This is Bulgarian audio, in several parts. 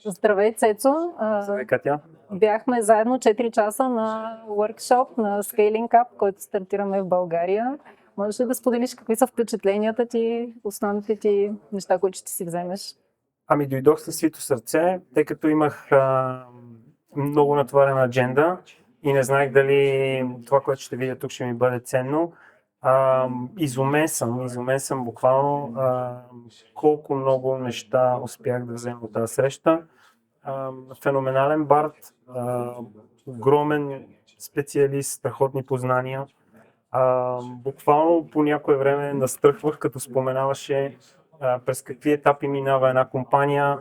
Здравей, Цецо! Здравей, Катя. Бяхме заедно 4 часа на workshop на Scaling Up, който стартираме в България. Можеш ли да споделиш какви са впечатленията ти, основните ти неща, които ще си вземеш? Ами дойдох със свито сърце, тъй като имах много натоварена адженда и не знаех дали това, което ще видя тук, ще ми бъде ценно. Изумен съм буквално колко много неща успях да взема от тази среща. Феноменален бард, огромен специалист, страхотни познания. Буквално по някое време настръхвах, като споменаваше през какви етапи минава една компания,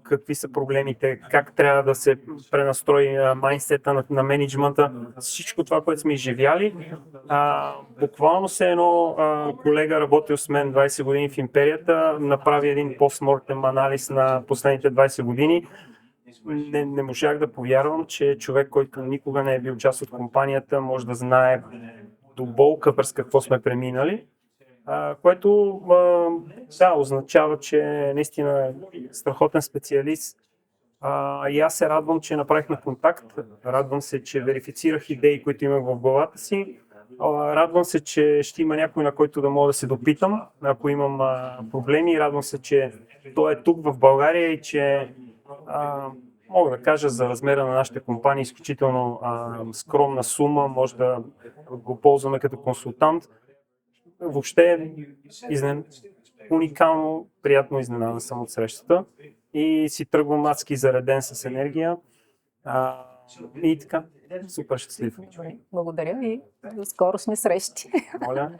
какви са проблемите, как трябва да се пренастрои майндсета на менеджмента. Всичко това, което сме изживяли, буквално се едно колега, работил с мен 20 години в империята, направи един постмортем анализ на последните 20 години. Не можах да повярвам, че човек, който никога не е бил част от компанията, може да знае до болка през какво сме преминали, което означава, че наистина е страхотен специалист. И аз се радвам, че направихме контакт, радвам се, че верифицирах идеи, които имах в главата си, радвам се, че ще има някой, на който да мога да се допитам, ако имам проблеми, радвам се, че той е тук в България и че мога да кажа за размера на нашите компании изключително скромна сума, може да го ползваме като консултант. Въобще уникално, приятно изненадан съм от срещата и си тръгвам адски зареден с енергия и така, супер щастлив. Благодаря и до скорошни срещи. Моля.